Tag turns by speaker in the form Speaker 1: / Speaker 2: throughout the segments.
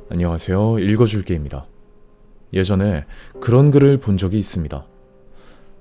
Speaker 1: 안녕하세요. 읽어줄게입니다. 예전에 그런 글을 본 적이 있습니다.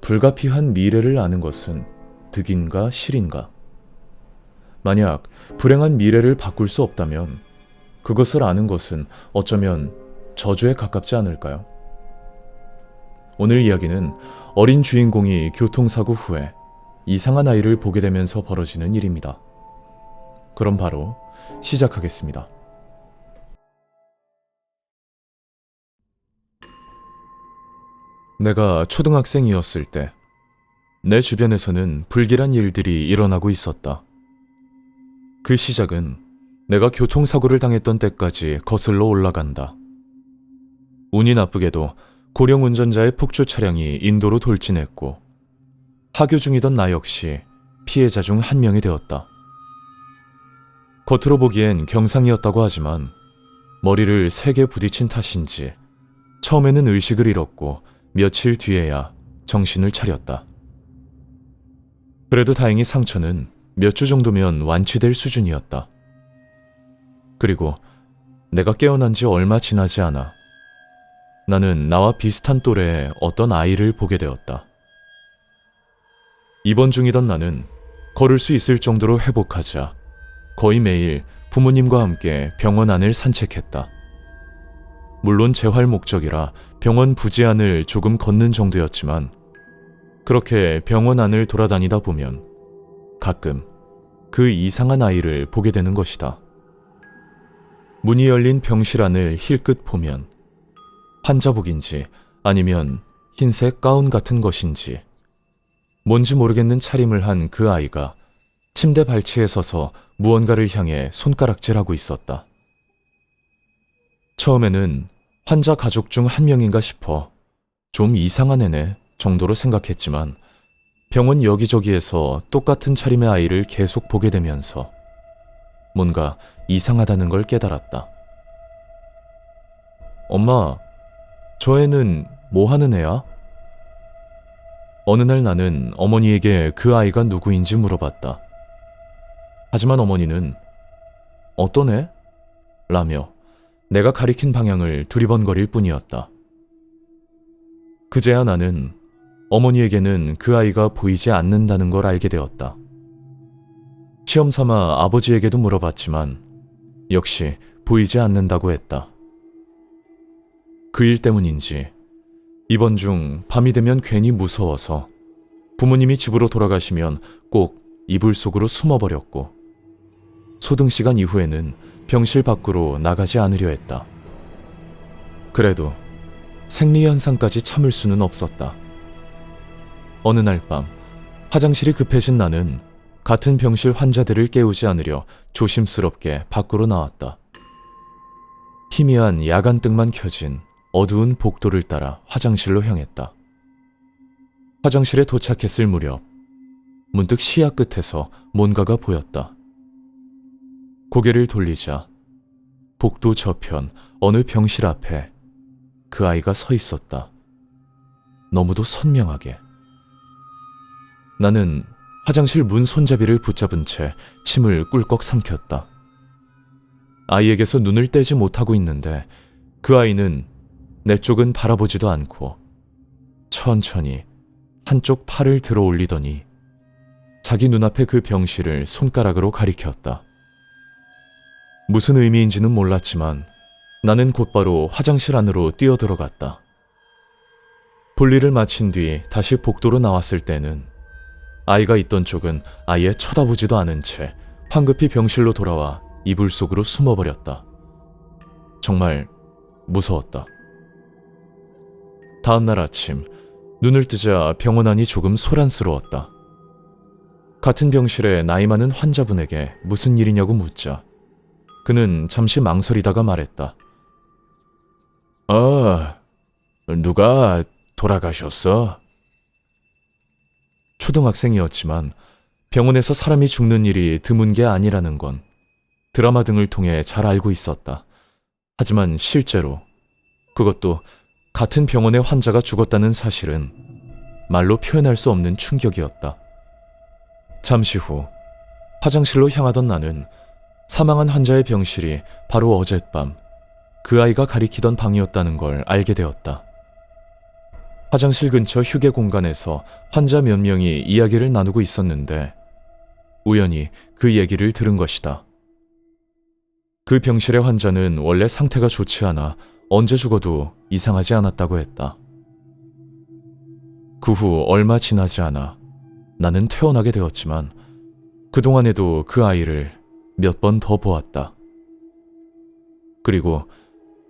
Speaker 1: 불가피한 미래를 아는 것은 득인가 실인가? 만약 불행한 미래를 바꿀 수 없다면 그것을 아는 것은 어쩌면 저주에 가깝지 않을까요? 오늘 이야기는 어린 주인공이 교통사고 후에 이상한 아이를 보게 되면서 벌어지는 일입니다. 그럼 바로 시작하겠습니다. 내가 초등학생이었을 때 내 주변에서는 불길한 일들이 일어나고 있었다. 그 시작은 내가 교통사고를 당했던 때까지 거슬러 올라간다. 운이 나쁘게도 고령 운전자의 폭주 차량이 인도로 돌진했고 하교 중이던 나 역시 피해자 중 한 명이 되었다. 겉으로 보기엔 경상이었다고 하지만 머리를 세게 부딪힌 탓인지 처음에는 의식을 잃었고 며칠 뒤에야 정신을 차렸다. 그래도 다행히 상처는 몇 주 정도면 완치될 수준이었다. 그리고 내가 깨어난 지 얼마 지나지 않아 나는 나와 비슷한 또래의 어떤 아이를 보게 되었다. 입원 중이던 나는 걸을 수 있을 정도로 회복하자 거의 매일 부모님과 함께 병원 안을 산책했다. 물론 재활 목적이라 병원 부지 안을 조금 걷는 정도였지만 그렇게 병원 안을 돌아다니다 보면 가끔 그 이상한 아이를 보게 되는 것이다. 문이 열린 병실 안을 힐끗 보면 환자복인지 아니면 흰색 가운 같은 것인지 뭔지 모르겠는 차림을 한 그 아이가 침대 발치에 서서 무언가를 향해 손가락질하고 있었다. 처음에는 환자 가족 중 한 명인가 싶어 좀 이상한 애네 정도로 생각했지만 병원 여기저기에서 똑같은 차림의 아이를 계속 보게 되면서 뭔가 이상하다는 걸 깨달았다. 엄마, 저 애는 뭐 하는 애야? 어느 날 나는 어머니에게 그 아이가 누구인지 물어봤다. 하지만 어머니는 어떤 애? 라며 내가 가리킨 방향을 두리번거릴 뿐이었다. 그제야 나는 어머니에게는 그 아이가 보이지 않는다는 걸 알게 되었다. 시험삼아 아버지에게도 물어봤지만 역시 보이지 않는다고 했다. 그 일 때문인지 입원 중 밤이 되면 괜히 무서워서 부모님이 집으로 돌아가시면 꼭 이불 속으로 숨어버렸고 소등 시간 이후에는 병실 밖으로 나가지 않으려 했다. 그래도 생리현상까지 참을 수는 없었다. 어느 날 밤 화장실이 급해진 나는 같은 병실 환자들을 깨우지 않으려 조심스럽게 밖으로 나왔다. 희미한 야간등만 켜진 어두운 복도를 따라 화장실로 향했다. 화장실에 도착했을 무렵 문득 시야 끝에서 뭔가가 보였다. 고개를 돌리자 복도 저편 어느 병실 앞에 그 아이가 서 있었다. 너무도 선명하게. 나는 화장실 문 손잡이를 붙잡은 채 침을 꿀꺽 삼켰다. 아이에게서 눈을 떼지 못하고 있는데 그 아이는 내 쪽은 바라보지도 않고 천천히 한쪽 팔을 들어 올리더니 자기 눈앞에 그 병실을 손가락으로 가리켰다. 무슨 의미인지는 몰랐지만 나는 곧바로 화장실 안으로 뛰어들어갔다. 볼일을 마친 뒤 다시 복도로 나왔을 때는 아이가 있던 쪽은 아예 쳐다보지도 않은 채 황급히 병실로 돌아와 이불 속으로 숨어버렸다. 정말 무서웠다. 다음 날 아침 눈을 뜨자 병원 안이 조금 소란스러웠다. 같은 병실에 나이 많은 환자분에게 무슨 일이냐고 묻자 그는 잠시 망설이다가 말했다. 누가 돌아가셨어? 초등학생이었지만 병원에서 사람이 죽는 일이 드문 게 아니라는 건 드라마 등을 통해 잘 알고 있었다. 하지만 실제로 그것도 같은 병원의 환자가 죽었다는 사실은 말로 표현할 수 없는 충격이었다. 잠시 후 화장실로 향하던 나는 사망한 환자의 병실이 바로 어젯밤 그 아이가 가리키던 방이었다는 걸 알게 되었다. 화장실 근처 휴게 공간에서 환자 몇 명이 이야기를 나누고 있었는데 우연히 그 얘기를 들은 것이다. 그 병실의 환자는 원래 상태가 좋지 않아 언제 죽어도 이상하지 않았다고 했다. 그 후 얼마 지나지 않아 나는 퇴원하게 되었지만 그동안에도 그 아이를 몇 번 더 보았다. 그리고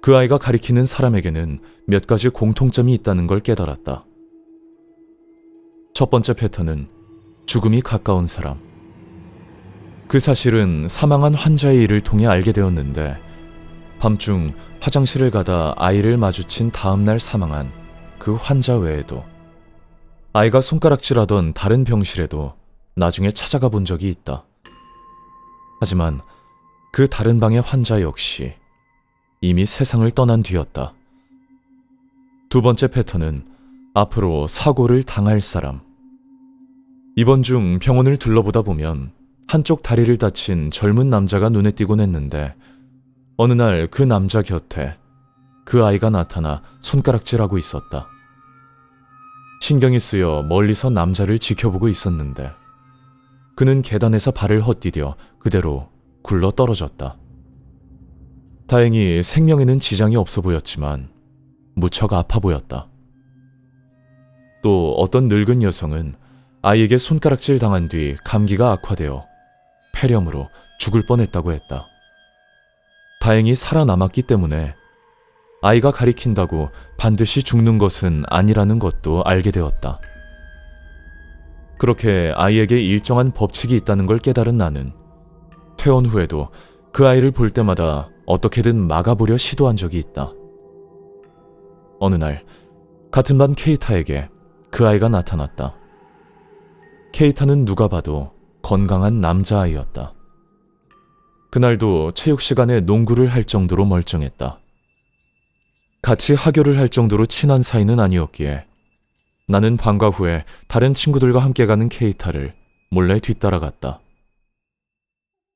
Speaker 1: 그 아이가 가리키는 사람에게는 몇 가지 공통점이 있다는 걸 깨달았다. 첫 번째 패턴은 죽음이 가까운 사람. 그 사실은 사망한 환자의 일을 통해 알게 되었는데 밤중 화장실을 가다 아이를 마주친 다음날 사망한 그 환자 외에도 아이가 손가락질하던 다른 병실에도 나중에 찾아가 본 적이 있다. 하지만 그 다른 방의 환자 역시 이미 세상을 떠난 뒤였다. 두 번째 패턴은 앞으로 사고를 당할 사람. 입원 중 병원을 둘러보다 보면 한쪽 다리를 다친 젊은 남자가 눈에 띄곤 했는데 어느 날 그 남자 곁에 그 아이가 나타나 손가락질하고 있었다. 신경이 쓰여 멀리서 남자를 지켜보고 있었는데 그는 계단에서 발을 헛디뎌 그대로 굴러 떨어졌다. 다행히 생명에는 지장이 없어 보였지만 무척 아파 보였다. 또 어떤 늙은 여성은 아이에게 손가락질 당한 뒤 감기가 악화되어 폐렴으로 죽을 뻔했다고 했다. 다행히 살아남았기 때문에 아이가 가리킨다고 반드시 죽는 것은 아니라는 것도 알게 되었다. 그렇게 아이에게 일정한 법칙이 있다는 걸 깨달은 나는 퇴원 후에도 그 아이를 볼 때마다 어떻게든 막아보려 시도한 적이 있다. 어느 날 같은 반 케이타에게 그 아이가 나타났다. 케이타는 누가 봐도 건강한 남자아이였다. 그날도 체육 시간에 농구를 할 정도로 멀쩡했다. 같이 하교를 할 정도로 친한 사이는 아니었기에 나는 방과 후에 다른 친구들과 함께 가는 케이타를 몰래 뒤따라갔다.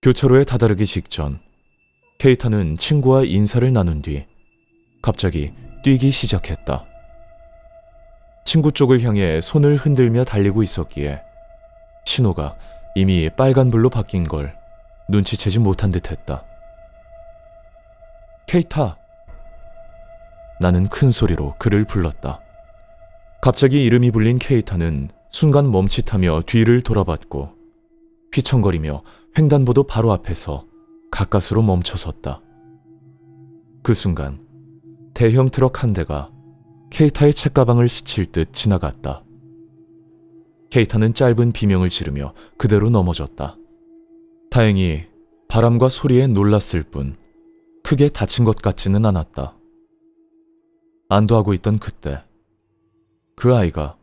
Speaker 1: 교차로에 다다르기 직전 케이타는 친구와 인사를 나눈 뒤 갑자기 뛰기 시작했다. 친구 쪽을 향해 손을 흔들며 달리고 있었기에 신호가 이미 빨간불로 바뀐 걸 눈치채지 못한 듯했다. 케이타! 나는 큰 소리로 그를 불렀다. 갑자기 이름이 불린 케이타는 순간 멈칫하며 뒤를 돌아봤고 휘청거리며 횡단보도 바로 앞에서 가까스로 멈춰섰다. 그 순간 대형 트럭 한 대가 케이타의 책가방을 스칠 듯 지나갔다. 케이타는 짧은 비명을 지르며 그대로 넘어졌다. 다행히 바람과 소리에 놀랐을 뿐 크게 다친 것 같지는 않았다. 안도하고 있던 그때 그 아이가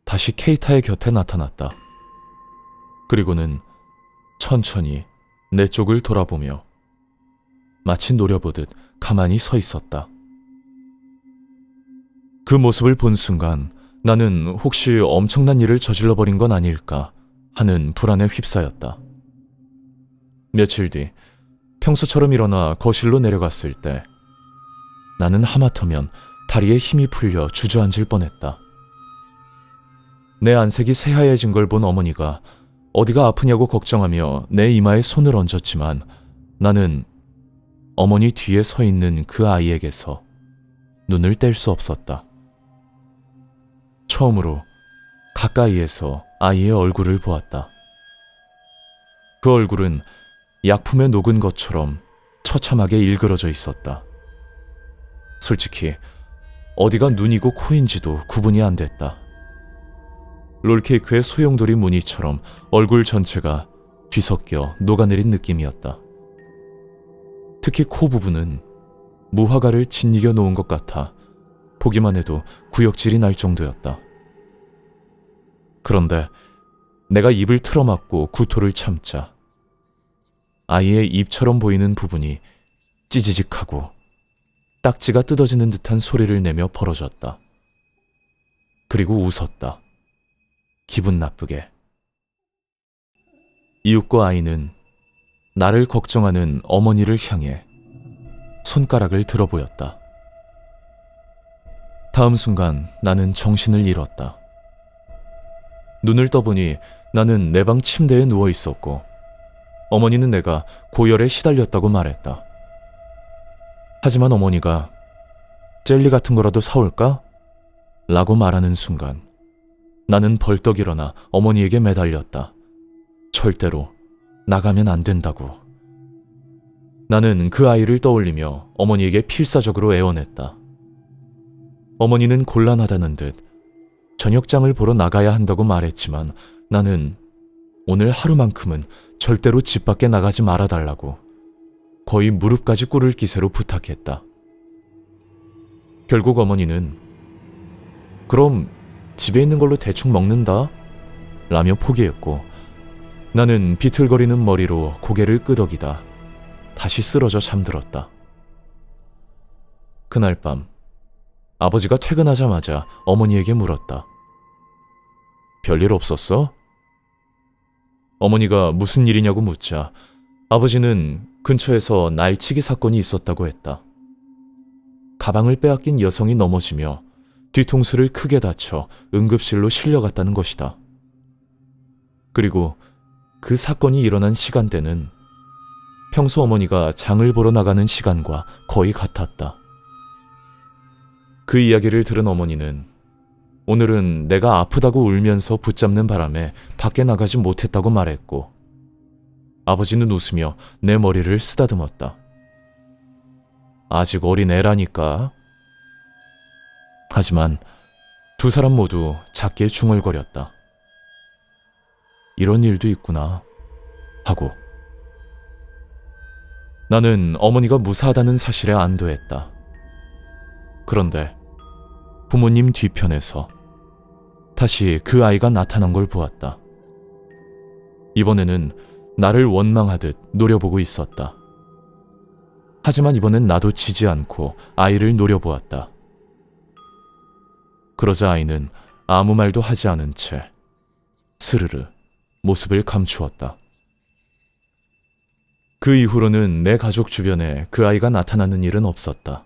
Speaker 1: 다시 케이타의 곁에 나타났다. 그리고는 천천히 내 쪽을 돌아보며 마치 노려보듯 가만히 서 있었다. 그 모습을 본 순간 나는 혹시 엄청난 일을 저질러버린 건 아닐까 하는 불안에 휩싸였다. 며칠 뒤 평소처럼 일어나 거실로 내려갔을 때 나는 하마터면 다리에 힘이 풀려 주저앉을 뻔했다. 내 안색이 새하얘진 걸 본 어머니가 어디가 아프냐고 걱정하며 내 이마에 손을 얹었지만 나는 어머니 뒤에 서 있는 그 아이에게서 눈을 뗄 수 없었다. 처음으로 가까이에서 아이의 얼굴을 보았다. 그 얼굴은 약품에 녹은 것처럼 처참하게 일그러져 있었다. 솔직히 어디가 눈이고 코인지도 구분이 안 됐다. 롤케이크의 소용돌이 무늬처럼 얼굴 전체가 뒤섞여 녹아내린 느낌이었다. 특히 코 부분은 무화과를 짓이겨 놓은 것 같아 보기만 해도 구역질이 날 정도였다. 그런데 내가 입을 틀어막고 구토를 참자 아이의 입처럼 보이는 부분이 찌지직하고 딱지가 뜯어지는 듯한 소리를 내며 벌어졌다. 그리고 웃었다. 기분 나쁘게. 이윽고 아이는 나를 걱정하는 어머니를 향해 손가락을 들어 보였다. 다음 순간 나는 정신을 잃었다. 눈을 떠보니 나는 내 방 침대에 누워 있었고 어머니는 내가 고열에 시달렸다고 말했다. 하지만 어머니가 젤리 같은 거라도 사올까? 라고 말하는 순간 나는 벌떡 일어나 어머니에게 매달렸다. 절대로 나가면 안 된다고. 나는 그 아이를 떠올리며 어머니에게 필사적으로 애원했다. 어머니는 곤란하다는 듯 저녁장을 보러 나가야 한다고 말했지만 나는 오늘 하루만큼은 절대로 집 밖에 나가지 말아달라고 거의 무릎까지 꿇을 기세로 부탁했다. 결국 어머니는 그럼 집에 있는 걸로 대충 먹는다? 라며 포기했고 나는 비틀거리는 머리로 고개를 끄덕이다 다시 쓰러져 잠들었다. 그날 밤 아버지가 퇴근하자마자 어머니에게 물었다. 별일 없었어? 어머니가 무슨 일이냐고 묻자 아버지는 근처에서 날치기 사건이 있었다고 했다. 가방을 빼앗긴 여성이 넘어지며 뒤통수를 크게 다쳐 응급실로 실려갔다는 것이다. 그리고 그 사건이 일어난 시간대는 평소 어머니가 장을 보러 나가는 시간과 거의 같았다. 그 이야기를 들은 어머니는 오늘은 내가 아프다고 울면서 붙잡는 바람에 밖에 나가지 못했다고 말했고 아버지는 웃으며 내 머리를 쓰다듬었다. 아직 어린 애라니까. 하지만 두 사람 모두 작게 중얼거렸다. 이런 일도 있구나 하고. 나는 어머니가 무사하다는 사실에 안도했다. 그런데 부모님 뒤편에서 다시 그 아이가 나타난 걸 보았다. 이번에는 나를 원망하듯 노려보고 있었다. 하지만 이번엔 나도 지지 않고 아이를 노려보았다. 그러자 아이는 아무 말도 하지 않은 채 스르르 모습을 감추었다. 그 이후로는 내 가족 주변에 그 아이가 나타나는 일은 없었다.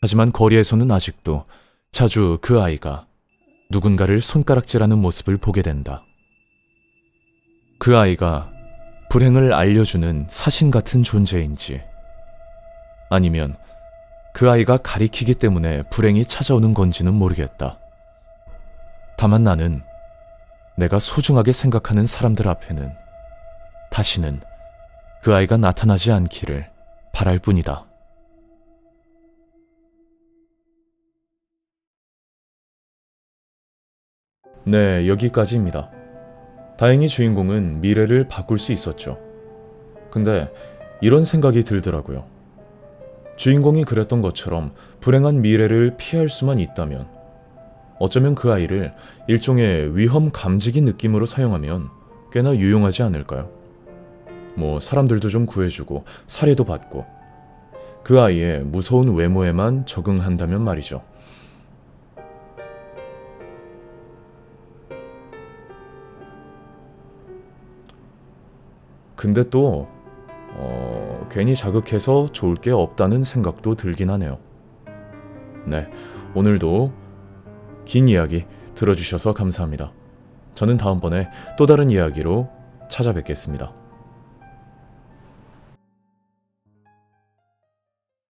Speaker 1: 하지만 거리에서는 아직도 자주 그 아이가 누군가를 손가락질하는 모습을 보게 된다. 그 아이가 불행을 알려주는 사신 같은 존재인지 아니면 그 아이가 가리키기 때문에 불행이 찾아오는 건지는 모르겠다. 다만 나는 내가 소중하게 생각하는 사람들 앞에는 다시는 그 아이가 나타나지 않기를 바랄 뿐이다. 네, 여기까지입니다. 다행히 주인공은 미래를 바꿀 수 있었죠. 근데 이런 생각이 들더라고요. 주인공이 그랬던 것처럼 불행한 미래를 피할 수만 있다면 어쩌면 그 아이를 일종의 위험 감지기 느낌으로 사용하면 꽤나 유용하지 않을까요? 사람들도 좀 구해주고 살해도 받고 그 아이의 무서운 외모에만 적응한다면 말이죠. 근데 또 괜히 자극해서 좋을 게 없다는 생각도 들긴 하네요. 네, 오늘도 긴 이야기 들어주셔서 감사합니다. 저는 다음번에 또 다른 이야기로 찾아뵙겠습니다.